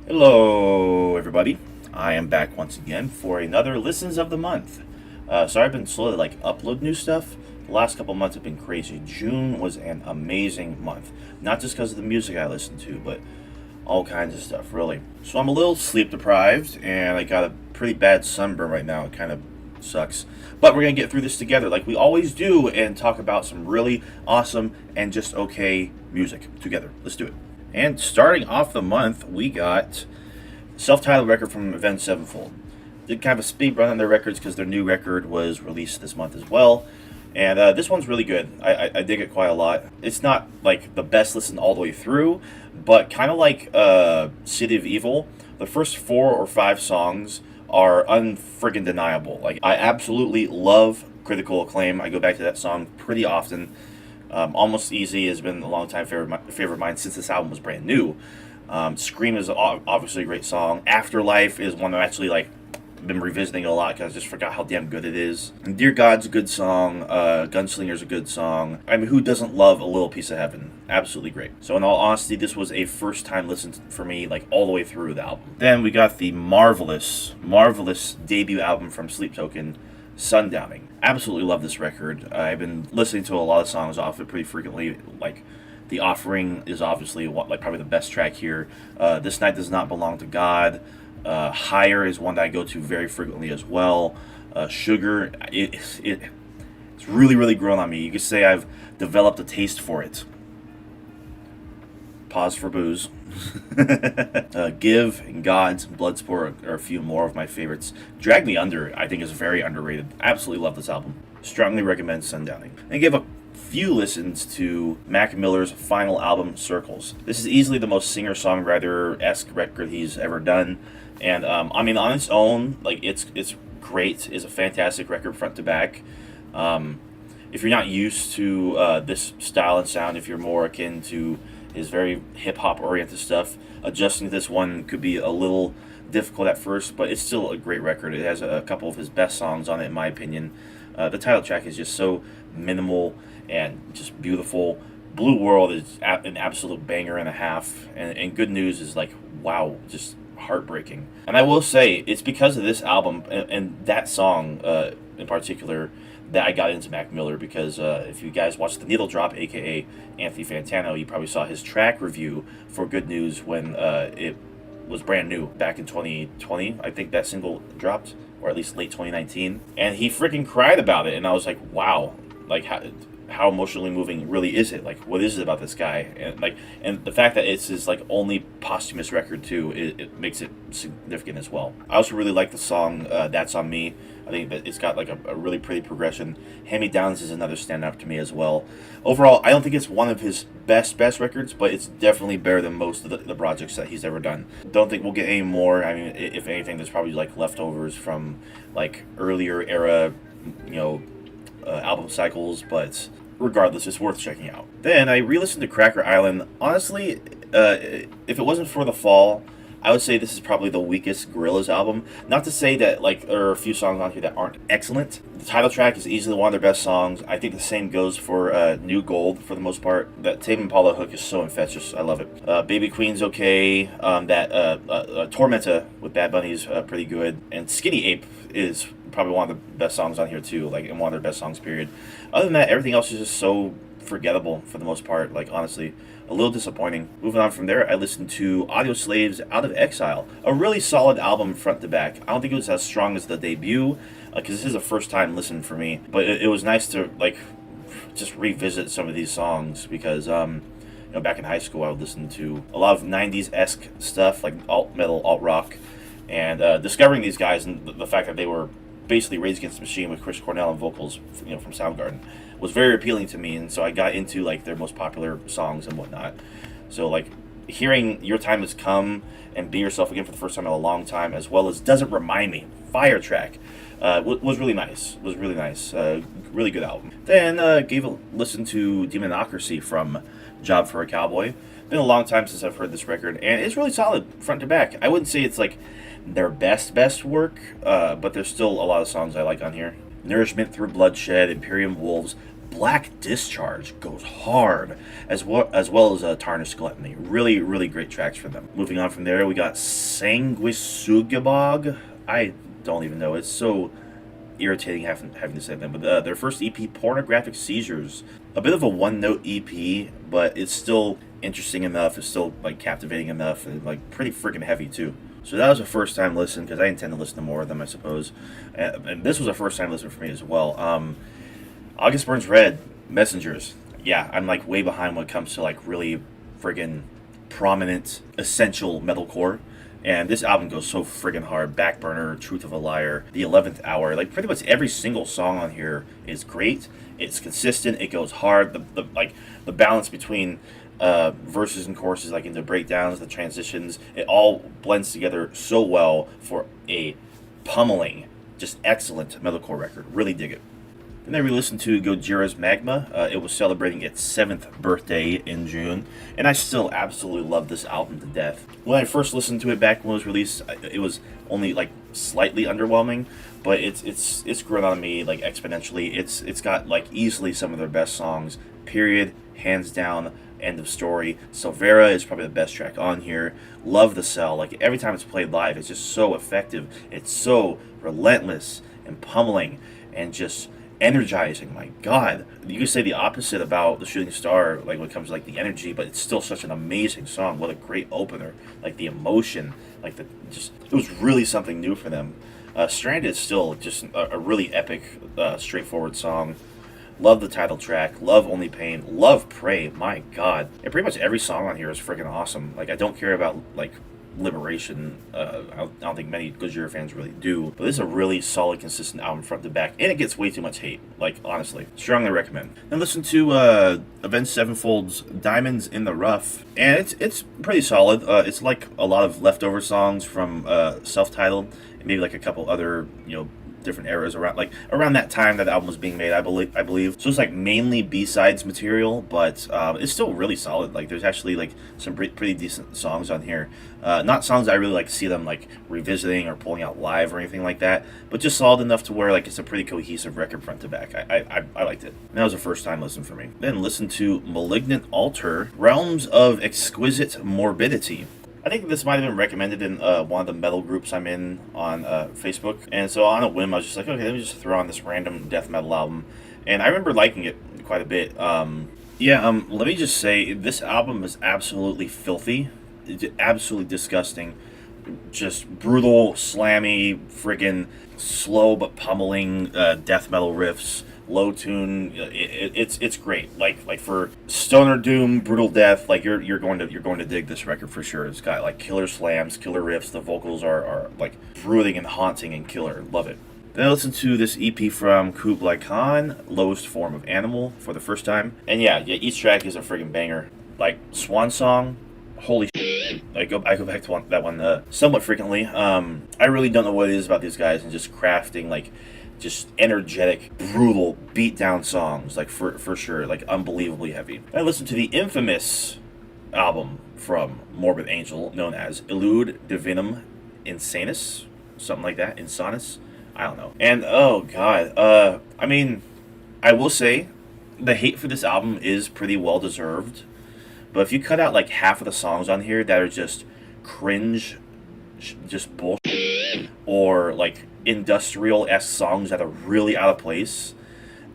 Hello, everybody. I am back once again for another Listens of the Month. Sorry I've been slow to upload new stuff. The last couple months have been crazy. June was an amazing month. Not just because of the music I listened to, but all kinds of stuff, really. So I'm a little sleep deprived, and I got a pretty bad sunburn right now. It kind of sucks. But we're going to get through this together like we always do and talk about some really awesome and just okay music together. Let's do it. And starting off the month, we got self-titled record from Avenged Sevenfold. Did kind of a speed run on their records because their new record was released this month as well. And this one's really good. I dig it quite a lot. It's not like the best listen all the way through, but kind of like City of Evil, the first 4 or 5 songs are unfriggin' deniable. Like, I absolutely love Critical Acclaim. I go back to that song pretty often. Almost Easy has been a long time favorite of mine since this album was brand new. Scream is obviously a great song. Afterlife is one that I actually been revisiting a lot because I just forgot how damn good it is. And Dear God's a good song. Gunslinger's a good song. I mean, who doesn't love A Little Piece of Heaven? Absolutely great. So in all honesty, this was a first time listen for me, all the way through the album. Then we got the marvelous debut album from Sleep Token, Sundowning. Absolutely love this record. I've been listening to a lot of songs off it pretty frequently. The Offering is obviously probably the best track here. This Night Does Not Belong to God. Higher is one that I go to very frequently as well. Sugar, it's really grown on me. You could say I've developed a taste for it. Pause for booze. Give and Gods and Bloodsport are a few more of my favorites. Drag Me Under, I think, is very underrated. Absolutely love this album. Strongly recommend Sundowning. And give a few listens to Mac Miller's final album, Circles. This is easily the most singer-songwriter-esque record he's ever done. And, I mean, on its own, it's great. It's a fantastic record front to back. If you're not used to this style and sound, if you're more akin to his very hip-hop oriented stuff, adjusting to this one could be a little difficult at first, but it's still a great record. It has a couple of his best songs on it, in my opinion. The title track is just so minimal and just beautiful. Blue World is an absolute banger and a half, and Good News is wow, just heartbreaking. And I will say, it's because of this album and that song in particular that I got into Mac Miller, because if you guys watched The Needle Drop, aka Anthony Fantano, you probably saw his track review for Good News when it was brand new back in 2020. I think that single dropped, or at least late 2019, and he freaking cried about it, and I was like, wow, how emotionally moving really is it? What is it about this guy? And the fact that it's his only posthumous record too, it makes it significant as well. I also really like the song That's On Me. I think that it's got a really pretty progression. Hand Me Downs is another standout to me as well. Overall, I don't think it's one of his best records, but it's definitely better than most of the projects that he's ever done. Don't think we'll get any more. I mean, if anything, there's probably leftovers from earlier era, album cycles, but regardless, it's worth checking out. Then I re-listened to Cracker Island. Honestly, if it wasn't for the fall, I would say this is probably the weakest Gorillaz album. Not to say that there are a few songs on here that aren't excellent. The title track is easily one of their best songs. I think the same goes for New Gold for the most part. That Tame Impala hook is so infectious. I love it. Baby Queen's okay. Tormenta with Bad Bunny is pretty good. And Skinny Ape is probably one of the best songs on here too, and one of their best songs, period. Other than that, everything else is just so forgettable for the most part. Honestly, a little disappointing. Moving on from there, I listened to AUDIOSLAVE's Out of Exile, a really solid album front to back. I don't think it was as strong as the debut, because this is a first time listen for me, but it was nice to just revisit some of these songs, because back in high school I would listen to a lot of 90s-esque stuff, alt metal, alt rock, and discovering these guys and the fact that they were basically Rage Against the Machine with Chris Cornell and vocals, from Soundgarden, was very appealing to me, and so I got into their most popular songs and whatnot. So hearing Your Time Has Come and Be Yourself Again for the first time in a long time, as well as Doesn't Remind Me, fire track, was really nice. Really good album. Then gave a listen to Demonocracy from Job for a Cowboy. Been a long time since I've heard this record, and it's really solid front to back. I wouldn't say it's their best work, but there's still a lot of songs I like on here. Nourishment Through Bloodshed, Imperium Wolves, Black Discharge goes hard, as Tarnished Gluttony. Really, really great tracks for them. Moving on from there, we got Sanguisugabog. I don't even know. It's so irritating having to say them. But their first EP, Pornographic Seizures. A bit of a one-note EP, but it's still interesting enough. It's still like captivating enough, and like pretty freaking heavy too. So that was a first time listen, because I intend to listen to more of them, I suppose. And this was a first time listen for me as well. August Burns Red, Messengers. Yeah, I'm like way behind when it comes to like really friggin' prominent, essential metalcore. And this album goes so friggin' hard. Backburner, Truth of a Liar, The 11th Hour. Like pretty much every single song on here is great. It's consistent. It goes hard. The balance between verses and choruses, like in the breakdowns, the transitions, it all blends together so well for a pummeling, just excellent metalcore record. Really dig it. Then I re-listened to Gojira's Magma. It was celebrating its 7th birthday in June, and I still absolutely love this album to death. When I first listened to it back when it was released, it was only like slightly underwhelming, but it's grown on me like exponentially. It's got like easily some of their best songs, period, hands down. End of story. Silvera is probably the best track on here. Love the Cell. Like every time it's played live, it's just so effective. It's so relentless and pummeling and just energizing. My God, you could say the opposite about The Shooting Star, like when it comes to like the energy, but it's still such an amazing song. What a great opener! Like the emotion, like it was really something new for them. Stranded is still just a really epic, straightforward song. Love the title track. Love Only Pain. Love Pray. My God, and pretty much every song on here is freaking awesome. Like I don't care about like Liberation. I don't think many Gojira fans really do, but this is a really solid, consistent album front to back, and it gets way too much hate. Like honestly, strongly recommend. Then listen to Avenged Sevenfold's Diamonds in the Rough, and it's pretty solid. It's like a lot of leftover songs from Self-Titled, and maybe like a couple other different eras around that time that the album was being made, I believe. So it's like mainly B-sides material, but it's still really solid. Like there's actually like some pretty decent songs on here. Not songs I really like to see them like revisiting or pulling out live or anything like that, but just solid enough to where like it's a pretty cohesive record front to back. I liked it. And that was a first time listen for me. Then listen to Malignant Altar, Realms of Exquisite Morbidity. I think this might have been recommended in one of the metal groups I'm in on Facebook. And so on a whim, I was just like, okay, let me just throw on this random death metal album. And I remember liking it quite a bit. Let me just say, this album is absolutely filthy. It's absolutely disgusting. Just brutal, slammy, friggin' slow but pummeling death metal riffs. Low tune, it's great. Like for stoner doom, brutal death, like you're going to dig this record for sure. It's got like killer slams, killer riffs. The vocals are like brooding and haunting and killer. Love it. Then I listened to this EP from Kublai Khan, Lowest Form of Animal, for the first time, and yeah, each track is a friggin' banger. Like Swan Song, holy shit. I go back to that one somewhat frequently. I really don't know what it is about these guys and just crafting like just energetic, brutal, beat-down songs, like for sure, like unbelievably heavy. I listened to the infamous album from Morbid Angel, known as Elude Divinum Insanus, something like that, Insanus, I don't know. And oh god, I mean, I will say, the hate for this album is pretty well deserved, but if you cut out like half of the songs on here that are just cringe, just bullshit, or like industrial-esque songs that are really out of place,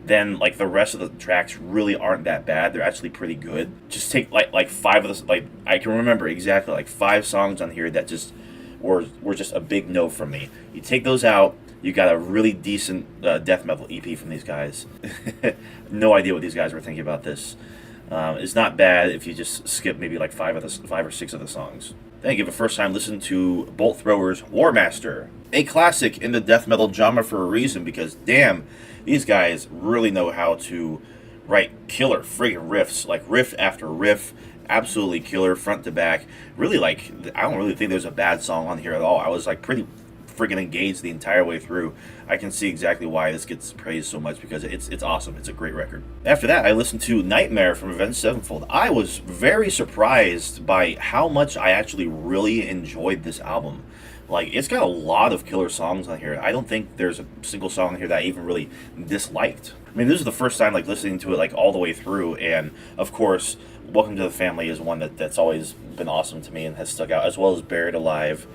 then like the rest of the tracks really aren't that bad. They're actually pretty good. Just take like five of the, like I can remember exactly like 5 songs on here that just were just a big no from me. You take those out, you got a really decent death metal EP from these guys. No idea what these guys were thinking about this. It's not bad if you just skip maybe like 5 or 6 of the songs. Then I give a first time listen to Bolt Thrower's War Master, a classic in the death metal genre for a reason, because damn, these guys really know how to write killer friggin' riffs, like riff after riff, absolutely killer front to back. Really, like, I don't really think there's a bad song on here at all. I was like pretty freaking engaged the entire way through. I can see exactly why this gets praised so much, because it's awesome. It's a great record. After that, I listened to Nightmare from Avenged Sevenfold. I was very surprised by how much I actually really enjoyed this album. Like, it's got a lot of killer songs on here. I don't think there's a single song on here that I even really disliked. I mean, this is the first time, like, listening to it, like, all the way through, and, of course, Welcome to the Family is one that's always been awesome to me and has stuck out, as well as Buried Alive,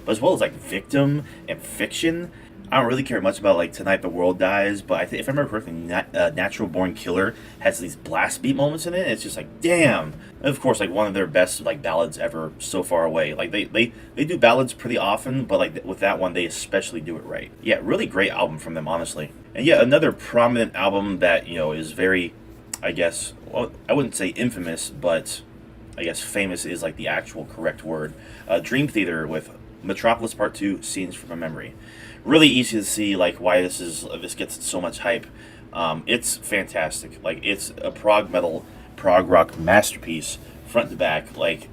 but as well as, like, Victim and Fiction. I don't really care much about, like, Tonight the World Dies, but if I remember correctly, Natural Born Killer has these blast beat moments in it. It's just like, damn. And of course, like, one of their best, like, ballads ever, So Far Away. Like, they do ballads pretty often, but, like, with that one, they especially do it right. Yeah, really great album from them, honestly. And yeah, another prominent album that, you know, is very, I guess, well, I wouldn't say infamous, but I guess famous is, like, the actual correct word. Dream Theater with Metropolis Part 2, Scenes from a Memory. Really easy to see, like, why this gets so much hype. It's fantastic. Like, it's a prog metal, prog rock masterpiece, front to back. Like,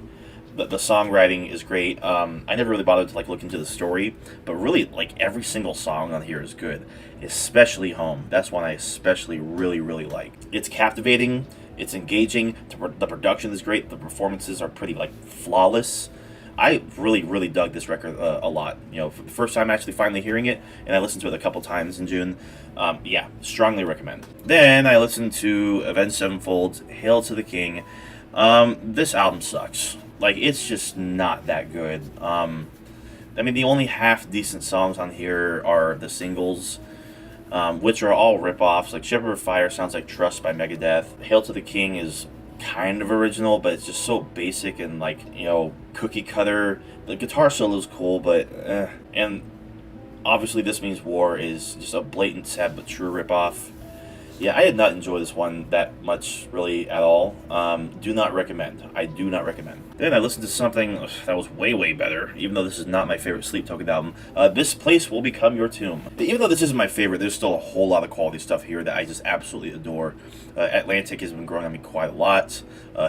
the songwriting is great. I never really bothered to, like, look into the story, but really, like, every single song on here is good, especially Home. That's one I especially really like. It's captivating. It's engaging. The production is great. The performances are pretty, like, flawless. I really dug this record a lot. You know, for the first time actually finally hearing it, and I listened to it a couple times in June. Yeah, strongly recommend. Then I listened to Avenged Sevenfold's Hail to the King. This album sucks. Like, it's just not that good. I mean, the only half decent songs on here are the singles, which are all rip-offs. Like, Shepherd of Fire sounds like Trust by Megadeth. Hail to the King is kind of original, but it's just so basic and, like, you know, cookie cutter. The guitar solo is cool, but and obviously This Means War is just a blatant, sad but true ripoff. Yeah, I did not enjoy this one that much, really, at all. Do not recommend. I do not recommend. Then I listened to something that was way better, even though this is not my favorite Sleep Token album. This Place Will Become Your Tomb. Even though this isn't my favorite, there's still a whole lot of quality stuff here that I just absolutely adore. Atlantic has been growing on me quite a lot.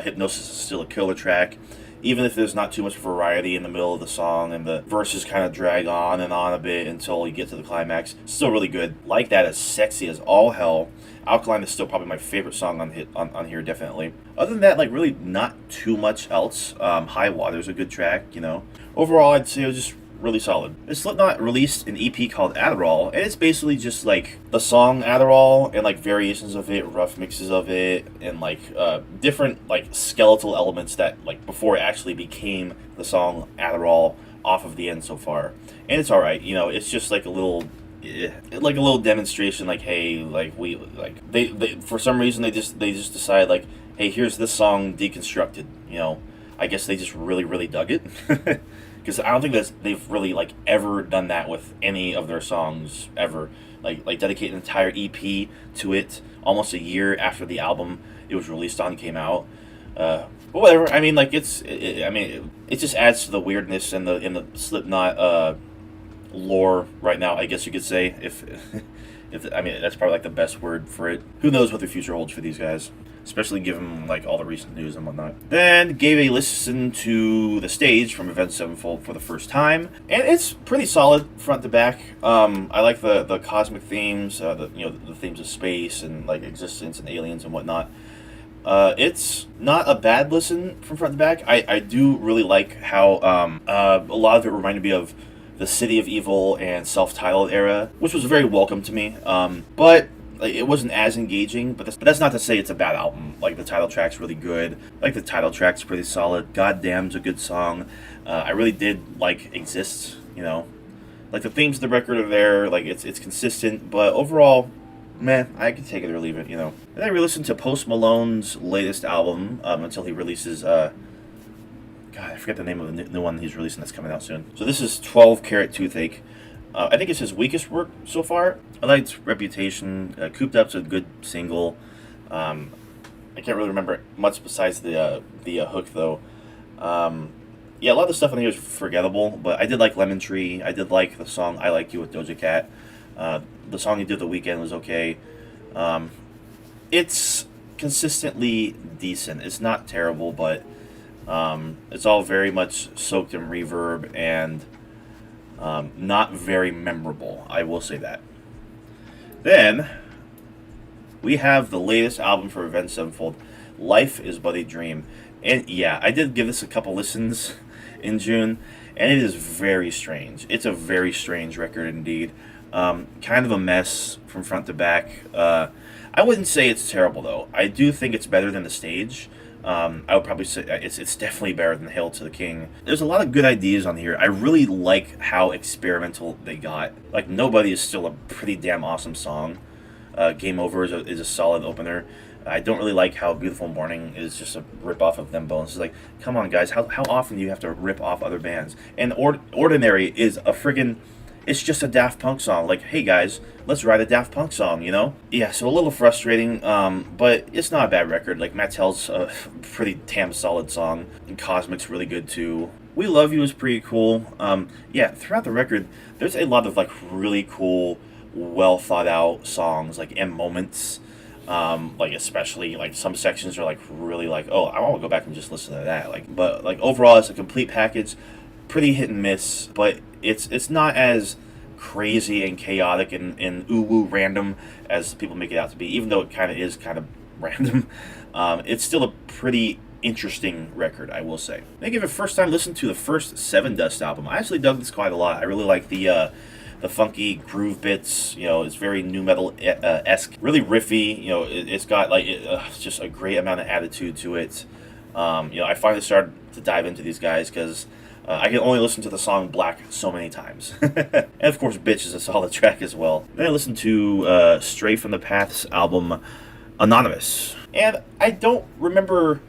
Hypnosis is still a killer track. Even if there's not too much variety in the middle of the song and the verses kind of drag on and on a bit until you get to the climax, still really good. Like That is sexy as all hell. Alkaline is still probably my favorite song on here, definitely. Other than that, like, really not too much else. High Water's a good track, you know. Overall, I'd say it was just really solid. Slipknot released an EP called Adderall, and it's basically just, like, the song Adderall and, like, variations of it, rough mixes of it, and, like, different, like, skeletal elements that, like, before it actually became the song Adderall off of the end so far. And it's alright, you know, it's just, like, a little demonstration, like, hey, like, we, like, they for some reason they just decide, like, hey, here's this song deconstructed, you know. I guess they just really dug it. Because I don't think they've really, like, ever done that with any of their songs ever. Like dedicate an entire EP to it almost a year after the album it was released on came out. But whatever. I mean, like, it just adds to the weirdness in the Slipknot lore right now, I guess you could say. If I mean, that's probably, like, the best word for it. Who knows what the future holds for these guys, especially given, like, all the recent news and whatnot. Then gave a listen to The Stage from Avenged Sevenfold for the first time, and it's pretty solid front to back. I like the cosmic themes, the themes of space and, like, existence and aliens and whatnot. It's not a bad listen from front to back. I do really like how a lot of it reminded me of the City of Evil and Self-Titled era, which was very welcome to me. But like, it wasn't as engaging, but that's not to say it's a bad album. Like, the title track's really good. Like, the title track's pretty solid. Goddamn's a good song. I really did like Exists, you know. Like, the themes of the record are there. Like, it's consistent, but overall, man, I can take it or leave it, you know. And I re-listened to Post Malone's latest album until he releases, God, I forget the name of the new one he's releasing that's coming out soon. So this is 12 Karat Toothache. I think it's his weakest work so far. I liked Reputation. Cooped Up's a good single. I can't really remember much besides the hook, though. Yeah, a lot of the stuff on here is forgettable, but I did like Lemon Tree. I did like the song I Like You with Doja Cat. The song he did The Weeknd was okay. It's consistently decent. It's not terrible, but it's all very much soaked in reverb, and Not very memorable, I will say that. Then we have the latest album for Avenged Sevenfold, Life is But a Dream. And yeah, I did give this a couple listens in June, and it is very strange. It's a very strange record indeed. Kind of a mess from front to back. I wouldn't say it's terrible, though. I do think it's better than The Stage. I would probably say it's definitely better than Hail to the King. There's a lot of good ideas on here. I really like how experimental they got. Like, Nobody is still a pretty damn awesome song. Game Over is a solid opener. I don't really like how Beautiful Morning is just a rip-off of Them Bones. It's like, come on, guys, how often do you have to rip off other bands? And Ordinary is a friggin'... It's just a Daft Punk song. Like, hey, guys, let's write a Daft Punk song, you know? Yeah, so a little frustrating, but it's not a bad record. Like, Mattel's a pretty damn solid song. And Cosmic's really good, too. We Love You is pretty cool. Yeah, throughout the record, there's a lot of, like, really cool, well-thought-out songs, like, and moments. Like, especially, like, some sections are, like, really, like, oh, I want to go back and just listen to that. Like, but, like, overall, it's a complete package. Pretty hit and miss, but it's not as crazy and chaotic and ooh-woo random as people make it out to be, even though it kind of random. It's still a pretty interesting record, I will say. I give it first time listen to the first Seven Dust album. I actually dug this quite a lot. I really like the funky groove bits. You know, it's very nu metal esque, really riffy. You know, it's got like it's just a great amount of attitude to it. You know, I finally started to dive into these guys because I can only listen to the song Black so many times. And of course, Bitch is a solid track as well. Then I listened to Stray from the Path's album Anonymous. And I don't remember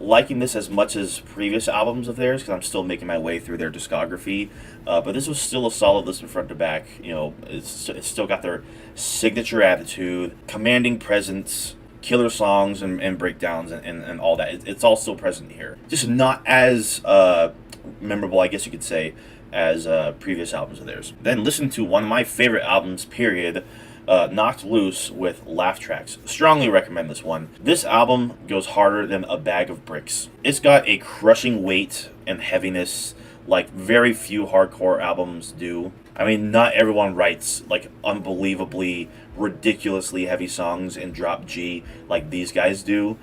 liking this as much as previous albums of theirs because I'm still making my way through their discography. But this was still a solid listen front to back. You know, it's still got their signature attitude, commanding presence, killer songs and breakdowns and all that. It's all still present here. Just not as memorable, I guess you could say, as previous albums of theirs. Then listen to one of my favorite albums, period, Knocked Loose with Laugh Tracks. Strongly recommend this one. This album goes harder than a bag of bricks. It's got a crushing weight and heaviness like very few hardcore albums do. I mean, not everyone writes like unbelievably, ridiculously heavy songs in drop G like these guys do.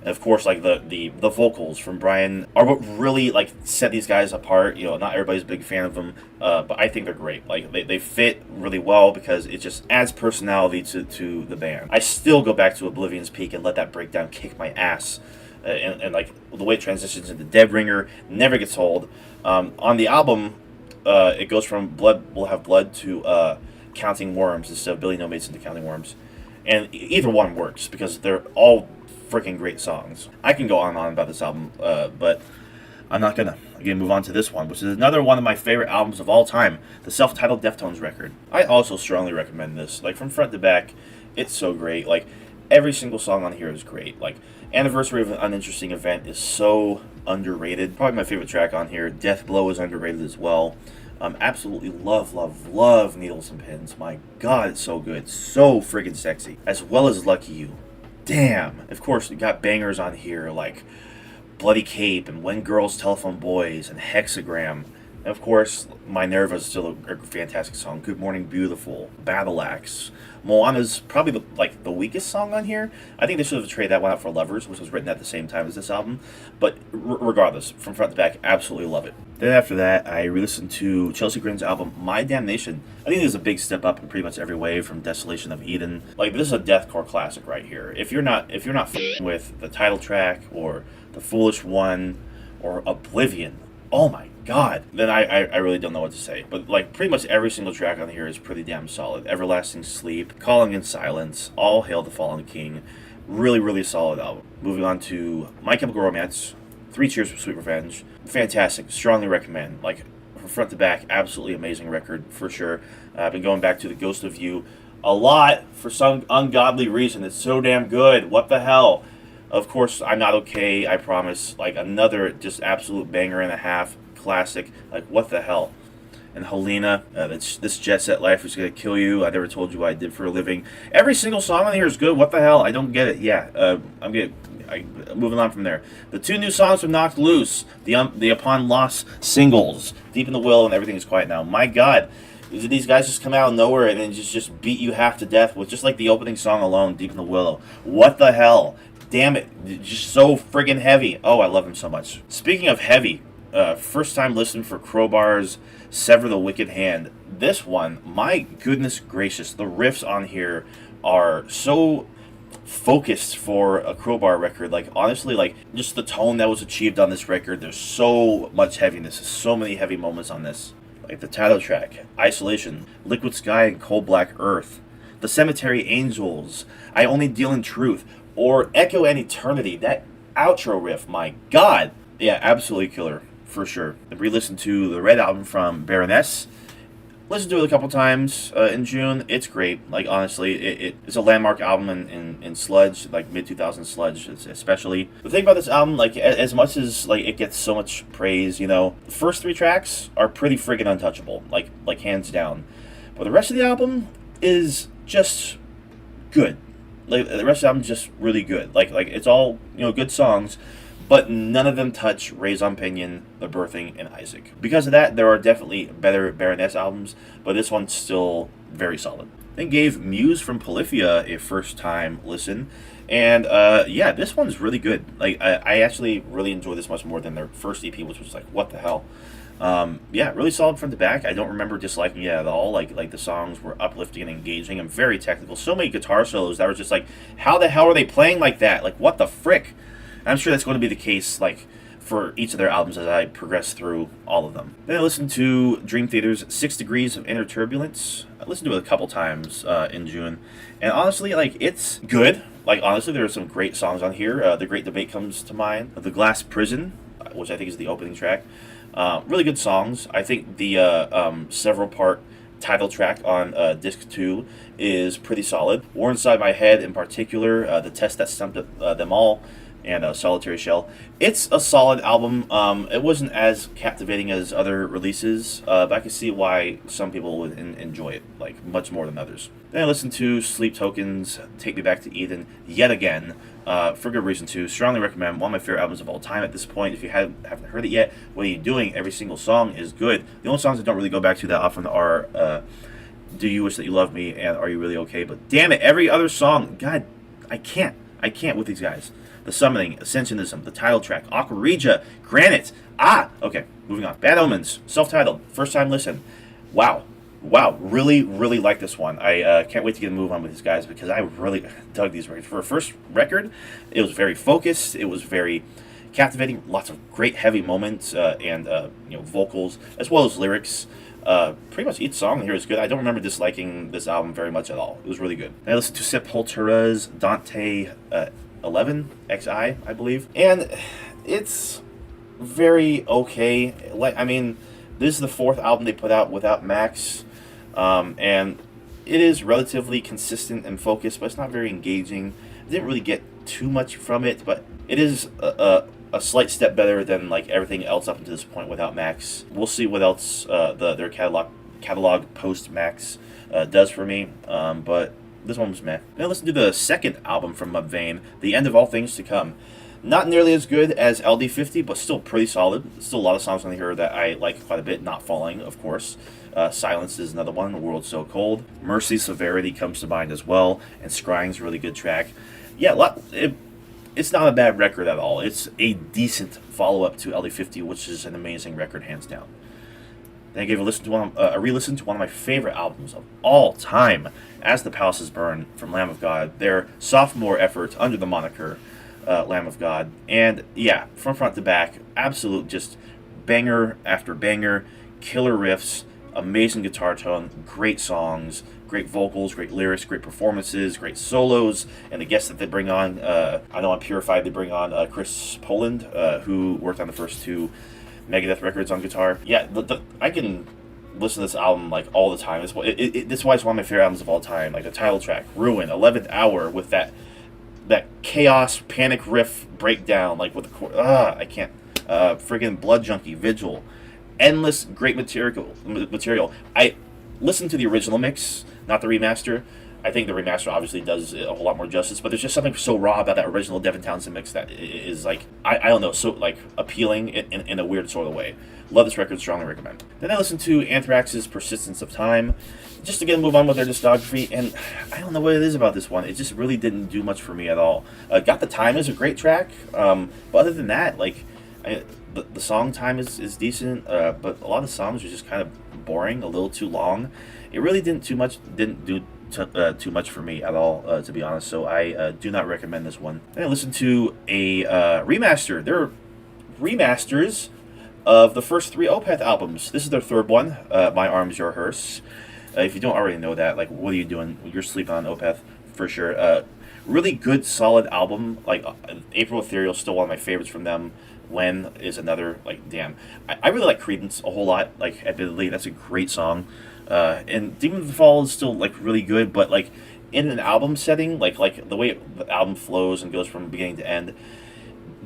And of course, like the vocals from Brian are what really like set these guys apart. You know, not everybody's a big fan of them, but I think they're great. Like they fit really well because it just adds personality to the band. I still go back to Oblivion's Peak and let that breakdown kick my ass. And like the way it transitions into Dead Ringer never gets old. On the album, it goes from Blood Will Have Blood to Counting Worms instead of Billy No Mates into Counting Worms. And either one works because they're all freaking great songs. I can go on and on about this album, but I'm not gonna. Again, move on to this one, which is another one of my favorite albums of all time, the self-titled Deftones record. I also strongly recommend this. Like, from front to back, it's so great. Like, every single song on here is great. Like, Anniversary of an Uninteresting Event is so underrated. Probably my favorite track on here. Death Blow is underrated as well. Absolutely love Needles and Pins. My God, it's so good. So friggin' sexy. As well as Lucky You. Damn. Of course, we got bangers on here like Bloody Cape and When Girls Telephone Boys and Hexagram. And of course, My Nerva is still a fantastic song. Good Morning Beautiful, Battle Axe. Moana's probably the weakest song on here. I think they should have traded that one out for Lovers, which was written at the same time as this album. But regardless, from front to back, absolutely love it. Then after that, I re-listened to Chelsea Grin's album My Damnation. I think this is a big step up in pretty much every way from Desolation of Eden. Like, this is a deathcore classic right here. If you're not f***ing with the title track or The Foolish One or Oblivion, oh my God, then I really don't know what to say. But like pretty much every single track on here is pretty damn solid. Everlasting Sleep, Calling in Silence, All Hail the Fallen King. Really solid album. Moving on to My Chemical Romance, Three Cheers for Sweet Revenge. Fantastic, strongly recommend. Like from front to back, absolutely amazing record for sure. I've been going back to The Ghost of You a lot for some ungodly reason. It's so damn good. What the hell? Of course, I'm Not Okay, I Promise. Like another just absolute banger and a half. Classic. Like, what the hell? and Helena. This jet set life is gonna kill you. I never told you what I did for a living. Every single song on here is good. What the hell? I don't get it. Yeah, moving on from there. The 2 new songs from Knocked Loose, the Upon Loss singles, Deep in the Will and Everything is Quiet Now. My God, did these guys just come out of nowhere and then just beat you half to death with just like the opening song alone, Deep in the Willow? What the hell? Damn it, just so friggin' heavy. Oh, I love him so much. Speaking of heavy, first time listen for CROWBAR's Sever the Wicked Hand. This one, my goodness gracious, the riffs on here are so focused for a CROWBAR record. Like, honestly, like, just the tone that was achieved on this record, there's so much heaviness, so many heavy moments on this. Like the title track, Isolation, Liquid Sky and Cold Black Earth, The Cemetery Angels, I Only Deal in Truth, or Echo and Eternity. That outro riff, my God. Yeah, absolutely killer, for sure. I re-listened to the Red album from Baroness. Listened to it a couple times in June. It's great. Like, honestly, it's a landmark album in sludge, like mid-2000s sludge especially. The thing about this album, like, as much as like it gets so much praise, you know, the first 3 tracks are pretty friggin' untouchable, like hands down. But the rest of the album is just good. Like, the rest of the album is just really good. Like it's all, you know, good songs, but none of them touch Raison Pinion, The Birthing, and Isaac. Because of that, there are definitely better Baroness albums, but this one's still very solid. Then gave Muse from Polyphia a first-time listen, and yeah, this one's really good. Like, I actually really enjoy this much more than their first EP, which was like, what the hell? Yeah, really solid front to back. I don't remember disliking it at all. Like the songs were uplifting and engaging and very technical. So many guitar solos that were just like, how the hell are they playing like that? Like, what the frick? I'm sure that's going to be the case, like, for each of their albums as I progress through all of them. Then I listened to Dream Theater's 6 Degrees of Inner Turbulence. I listened to it a couple times in June, and honestly, like, it's good. Like, honestly, there are some great songs on here. The Great Debate comes to mind. The Glass Prison, which I think is the opening track. Really good songs. I think the several-part title track on disc 2 is pretty solid. War Inside My Head in particular, The Test That Stumped Them All, and Solitary Shell. It's a solid album. It wasn't as captivating as other releases, but I can see why some people would enjoy it, like, much more than others. Then I listened to Sleep Tokens, Take Me Back to Eden, yet again, for good reason too. Strongly recommend. One of my favorite albums of all time at this point. If you haven't heard it yet, what are you doing? Every single song is good. The only songs I don't really go back to that often are Do You Wish That You Loved Me and Are You Really Okay? But damn it, every other song, God, I can't with these guys. The Summoning, Ascensionism, the title track, Aqua Regia, Granite. Okay, moving on. Bad Omens, self-titled, first time listen. Wow, really like this one. I can't wait to get a move on with these guys because I really dug these records. For a first record, it was very focused, it was very captivating, lots of great heavy moments and vocals, as well as lyrics. Pretty much each song here is good. I don't remember disliking this album very much at all. It was really good. I listened to Sepultura's Dante 11 XI, I believe, and it's very okay. Like, I mean, this is the 4th album they put out without Max, and it is relatively consistent and focused, but it's not very engaging. I didn't really get too much from it, but it is a slight step better than like everything else up until this point without Max. We'll see what else their catalog post Max does for me, but this one was meh. Then listen to the second album from Mudvayne, The End of All Things to Come. Not nearly as good as LD50, but still pretty solid. Still a lot of songs on here that I like quite a bit. Not Falling, of course. Silence is another one. The World's So Cold. Mercy Severity comes to mind as well. And Scrying's a really good track. Yeah, it's not a bad record at all. It's a decent follow-up to LD50, which is an amazing record, hands down. Then I gave a re-listen to one of my favorite albums of all time, As the Palaces Burn, from Lamb of God. Their sophomore effort under the moniker Lamb of God. And yeah, from front to back, absolute just banger after banger, killer riffs, amazing guitar tone, great songs, great vocals, great lyrics, great performances, great solos, and the guests that they bring on. I know on Purified they bring on Chris Poland, who worked on the first 2 Megadeth records on guitar. Yeah, I can listen to this album like all the time. This is why it's one of my favorite albums of all time. Like the title track, Ruin, 11th Hour, with that chaos panic riff breakdown, like with the I can't. Friggin' Blood Junkie, Vigil. endless great material. I listened to the original mix, not the remaster. I think the remaster obviously does a whole lot more justice, but there's just something so raw about that original Devin Townsend mix that is like, I don't know, so like appealing in a weird sort of way. Love this record, strongly recommend. Then I listened to Anthrax's Persistence of Time, just to get move on with their discography, and I don't know what it is about this one. It just really didn't do much for me at all. Got the Time is a great track, but other than that, like, the song time is decent, but a lot of the songs are just kind of boring, a little too long. It really didn't do too much for me at all, to be honest. So I do not recommend this one. Then I listened to a remaster. They're remasters of the first 3 Opeth albums. This is their 3rd one, My Arms, Your Hearse. If you don't already know that, like, what are you doing? You're sleeping on Opeth, for sure. Really good, solid album. Like, April Ethereal is still one of my favorites from them. When is another, like, damn. I really like Credence a whole lot. Like, admittedly, that's a great song. And Demon of the Fall is still, like, really good, but, like, in an album setting, like the way the album flows and goes from beginning to end,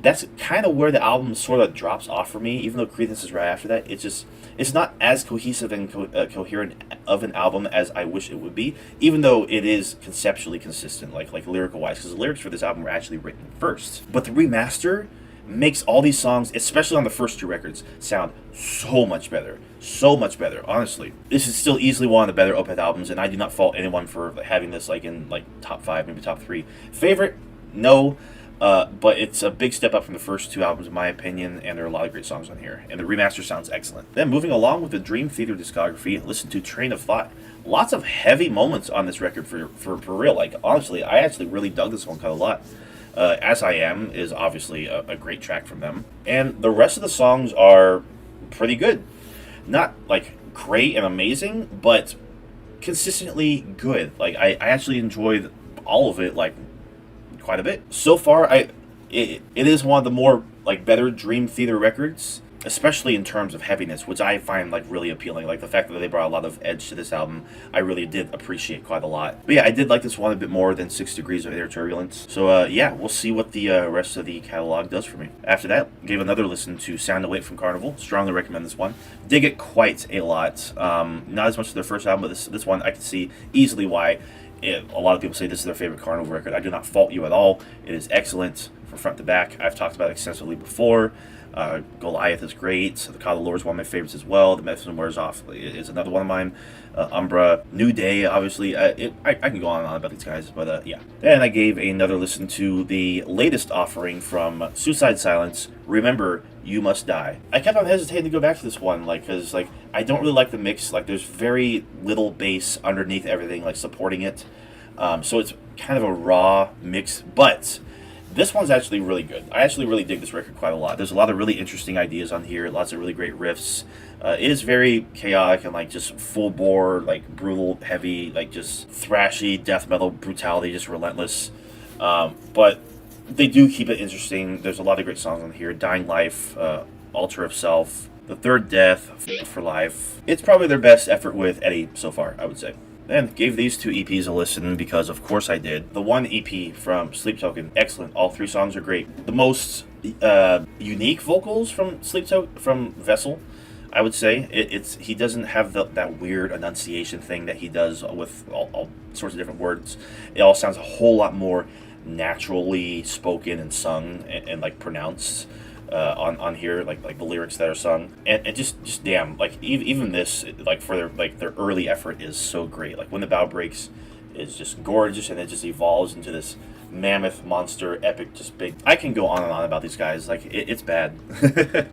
that's kind of where the album sort of drops off for me. Even though Credence is right after that, it's not as cohesive and coherent of an album as I wish it would be, even though it is conceptually consistent, like lyrical wise, because the lyrics for this album were actually written first. But the remaster makes all these songs, especially on the first 2 records, sound so much better. So much better, honestly. This is still easily one of the better Opeth albums, and I do not fault anyone for having this like in like top 5, maybe top 3. Favorite? No. But it's a big step up from the first 2 albums, in my opinion, and there are a lot of great songs on here. And the remaster sounds excellent. Then, moving along with the Dream Theater discography, listen to Train of Thought. Lots of heavy moments on this record for real. Like, honestly, I actually really dug this one kind of a lot. As I Am is obviously a great track from them. And the rest of the songs are pretty good. Not, like, great and amazing, but consistently good. Like, I actually enjoyed all of it, like, quite a bit. So far, it is one of the more, like, better Dream Theater records, especially in terms of heaviness, which I find, like, really appealing. Like, the fact that they brought a lot of edge to this album, I really did appreciate quite a lot. But yeah, I did like this one a bit more than 6 Degrees of Air Turbulence. So yeah, we'll see what the rest of the catalog does for me. After that, gave another listen to Sound Awake from Carnival. Strongly recommend this one. Dig it quite a lot. Not as much as their first album, but this one I can see easily why a lot of people say this is their favorite Carnival record. I do not fault you at all. It is excellent from front to back. I've talked about it extensively before. Goliath is great. The Call of the Lord is one of my favorites as well. The Medicine Wears Off is another one of mine. Umbra, New Day, obviously. I can go on and on about these guys, but yeah. Then I gave another listen to the latest offering from Suicide Silence, Remember, You Must Die. I kept on hesitating to go back to this one, like, because, like, I don't really like the mix. Like, there's very little bass underneath everything, like, supporting it. So it's kind of a raw mix, but this one's actually really good. I actually really dig this record quite a lot. There's a lot of really interesting ideas on here, lots of really great riffs. It is very chaotic and, like, just full bore, like, brutal, heavy, like, just thrashy, death metal brutality, just relentless. But they do keep it interesting. There's a lot of great songs on here. Dying Life, Altar of Self, The Third Death, For Life. It's probably their best effort with Eddie so far, I would say. Then gave these 2 EPs a listen because, of course, I did. The one EP from Sleep Token, excellent. All 3 songs are great. The most unique vocals from from Vessel, I would say. He doesn't have that weird enunciation thing that he does with all sorts of different words. It all sounds a whole lot more naturally spoken and sung and like pronounced. On here, like the lyrics that are sung, and just damn, like even this, like for their early effort is so great. Like When the Bow Breaks is just gorgeous, and it just evolves into this mammoth monster epic, just big. I can go on and on about these guys. Like it's bad.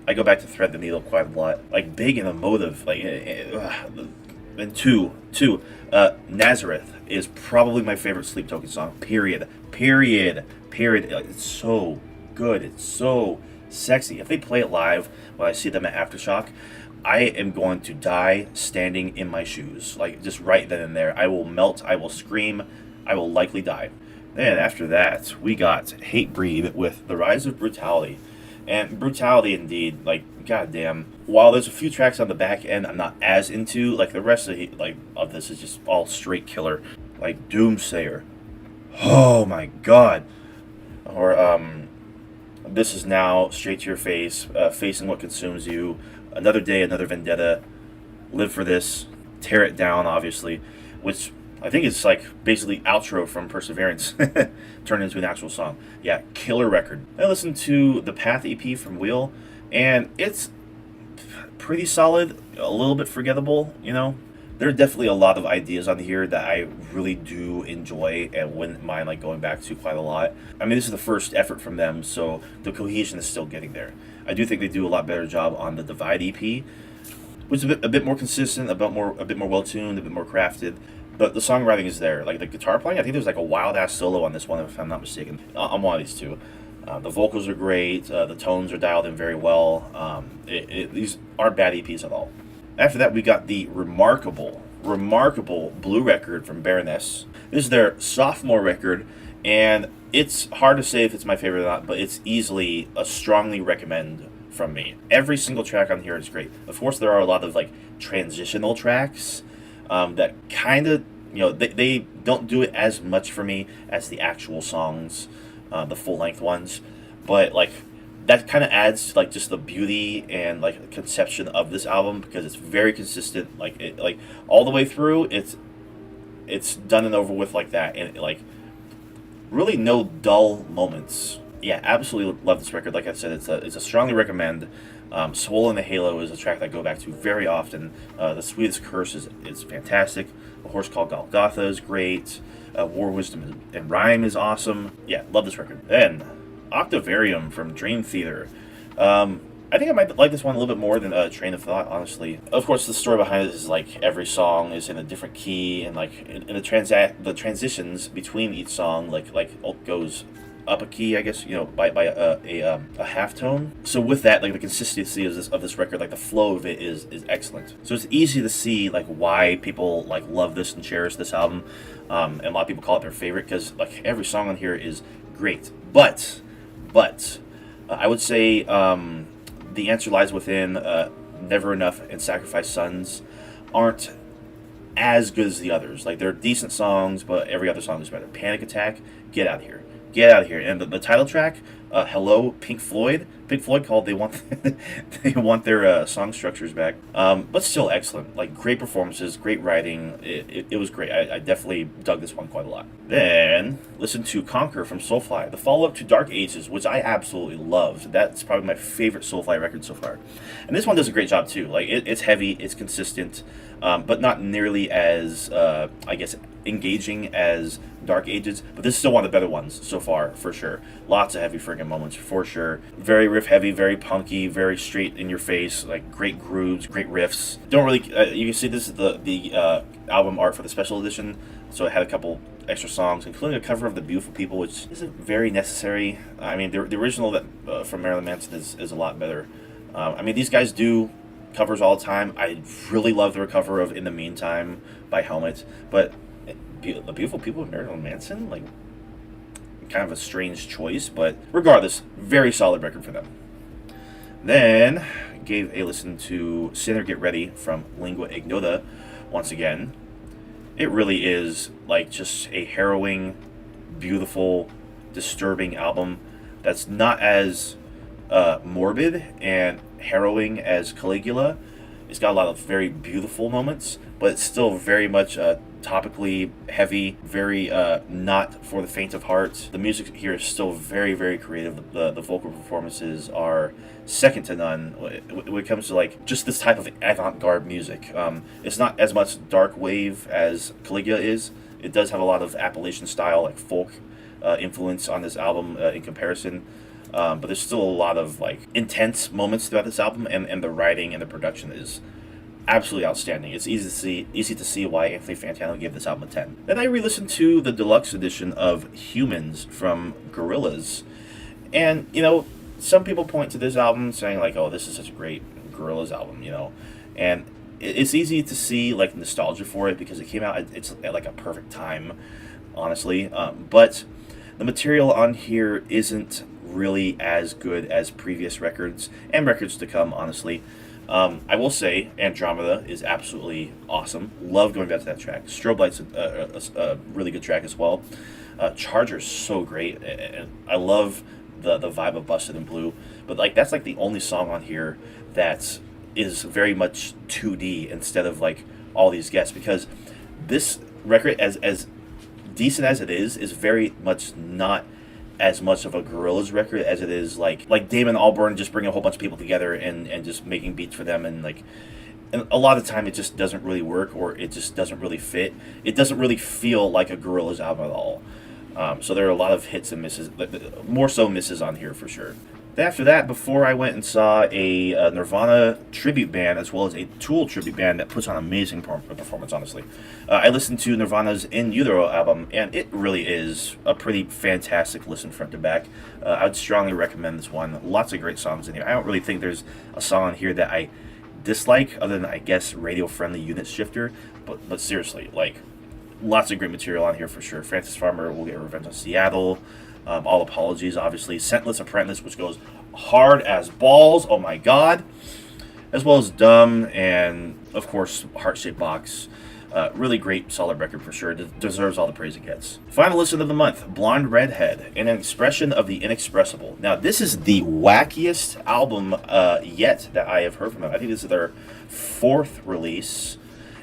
I go back to Thread the Needle quite a lot. Like big and emotive. Like and two, Nazareth is probably my favorite Sleep Token song. Period. Like, it's so good. It's so sexy. If they play it live when I see them at Aftershock, I am going to die standing in my shoes. Like, just right then and there. I will melt, I will scream, I will likely die. Then after that, we got Hatebreed with The Rise of Brutality. And brutality indeed, like, goddamn. While there's a few tracks on the back end I'm not as into, like, the rest of this is just all straight killer. Like Doomsayer. Oh my god. Or, This Is Now, Straight to Your Face, Facing What Consumes You, Another Day, Another Vendetta, Live for This, Tear It Down, obviously, which I think is like basically outro from Perseverance turned into an actual song. Yeah, killer record. I listened to the Path EP from Wheel, and it's pretty solid, a little bit forgettable, you know. There are definitely a lot of ideas on here that I really do enjoy and wouldn't mind like going back to quite a lot. I mean, this is the first effort from them, so the cohesion is still getting there. I do think they do a lot better job on the Divide EP, which is a bit more consistent, a bit more well tuned, a bit more crafted. But the songwriting is there. Like the guitar playing, I think there's like a wild ass solo on this one, if I'm not mistaken. On one of these two. The vocals are great. The tones are dialed in very well. These aren't bad EPs at all. After that, we got the remarkable Blue record from Baroness. This is their sophomore record, and it's hard to say if it's my favorite or not, but it's easily a strongly recommend from me. Every single track on here is great. Of course, there are a lot of like transitional tracks that kind of, you know, they don't do it as much for me as the actual songs, the full length ones, but like that kind of adds to like just the beauty and like conception of this album, because it's very consistent, like all the way through. It's done and over with like that, and like really no dull moments. Yeah, absolutely love this record. Like I said, it's a strongly recommend. Swollen the Halo is a track that I go back to very often. The Sweetest Curse is fantastic. A Horse Called Golgotha is great. War, Wisdom, and Rhyme is awesome. Yeah, love this record. Then, Octavarium from Dream Theater. I think I might like this one a little bit more than Train of Thought, honestly. Of course, the story behind it is like every song is in a different key, and like in the transitions between each song like goes up a key, I guess, you know, by a half tone. So with that, like the consistency of this record, like the flow of it is excellent. So it's easy to see like why people like love this and cherish this album, and a lot of people call it their favorite because like every song on here is great. But I would say the answer lies within. Never Enough and Sacrifice Sons aren't as good as the others. Like they're decent songs, but every other song is better. Panic Attack, get out of here. Get out of here. And the title track, Hello, Pink Floyd. Pink Floyd called they want they want their song structures back. But still excellent. Like great performances, great writing. It was great. I definitely dug this one quite a lot. Then listen to Conquer from SOULFLY, the follow-up to Dark Ages, which I absolutely loved. That's probably my favorite SOULFLY record so far. And this one does a great job too. Like it's heavy, it's consistent, but not nearly as I guess engaging as Dark Ages, but this is still one of the better ones so far, for sure. Lots of heavy friggin' moments, for sure. Very riff heavy, very punky, very straight in your face, like great grooves, great riffs. Don't really, you can see this is the album art for the special edition, so it had a couple extra songs, including a cover of The Beautiful People, which isn't very necessary. I mean, the original that from Marilyn Manson is a lot better. I mean, these guys do covers all the time. I really love their cover of In the Meantime by Helmet, but The Beautiful People of Marilyn Manson, like, kind of a strange choice, but regardless, very solid record for them. Then gave a listen to Sinner Get Ready from Lingua Ignota once again. It really is like just a harrowing, beautiful, disturbing album that's not as morbid and harrowing as Caligula. It's got a lot of very beautiful moments, but it's still very much topically heavy, very not for the faint of heart. The music here is still very, very creative. The vocal performances are second to none when it comes to like just this type of avant-garde music. It's not as much dark wave as Caligula is. It does have a lot of Appalachian style, like folk influence on this album in comparison. But there's still a lot of like intense moments throughout this album, and the writing and the production is absolutely outstanding. It's easy to see why Anthony Fantano gave this album a 10. Then I re-listened to the deluxe edition of Humans from Gorillaz, and you know, some people point to this album saying like, "Oh, this is such a great Gorillaz album," you know, and it's easy to see like nostalgia for it because it came out it's at like a perfect time, honestly. But the material on here isn't really as good as previous records and records to come, honestly. I will say Andromeda is absolutely awesome. Love going back to that track. Strobe Light's a really good track as well. Charger's so great, and I love the vibe of Busted in Blue. But like that's like the only song on here that's is very much 2D instead of like all these guests, because this record, as decent as it is very much not as much of a Gorillaz record as it is like Damon Albarn just bringing a whole bunch of people together and just making beats for them, and a lot of the time it just doesn't really work, or it just doesn't really fit. It doesn't really feel like a Gorillaz album at all. So there are a lot of hits and misses, more so misses on here for sure. After that, before I went and saw a Nirvana tribute band as well as a Tool tribute band that puts on amazing performance, honestly. I listened to Nirvana's In Utero album, and it really is a pretty fantastic listen front to back. I would strongly recommend this one. Lots of great songs in here. I don't really think there's a song on here that I dislike, other than, I guess, Radio-Friendly Unit Shifter, but seriously, like, lots of great material on here for sure. Francis Farmer will get revenge on Seattle. All Apologies, obviously. Scentless Apprentice, which goes hard as balls. Oh my god. As well as Dumb, and of course, Heart-Shaped Box. Really great, solid record for sure. Deserves all the praise it gets. Final listen of the month, Blonde Redhead, an expression of the inexpressible. Now, this is the wackiest album yet that I have heard from them. I think this is their 4th release,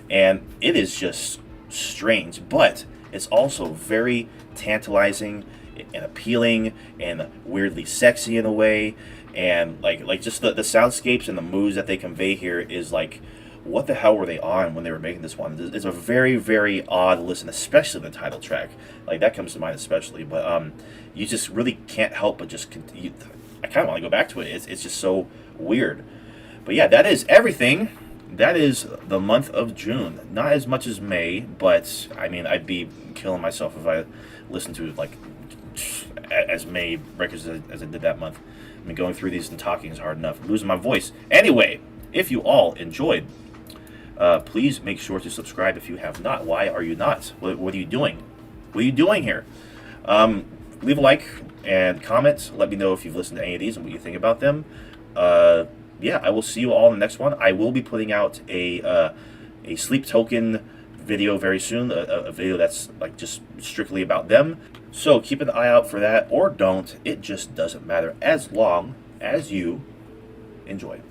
and it is just strange, but it's also very tantalizing and appealing and weirdly sexy in a way, and like just the soundscapes and the moods that they convey here is like, what the hell were they on when they were making this one? It's a very, very odd listen, especially the title track. Like, that comes to mind especially, but you just really can't help but just I kind of want to go back to it. It's just so weird. But yeah, that is everything. That is the month of June. Not as much as May, but I mean, I'd be killing myself if I listened to like as many records as I did that month. I mean, going through these and talking is hard enough. I'm losing my voice. Anyway, if you all enjoyed, please make sure to subscribe if you have not. Why are you not? What are you doing? What are you doing here? Leave a like and comment. Let me know if you've listened to any of these and what you think about them. Yeah, I will see you all in the next one. I will be putting out a Sleep Token video very soon, a video that's like just strictly about them. So keep an eye out for that, or don't. It just doesn't matter as long as you enjoy.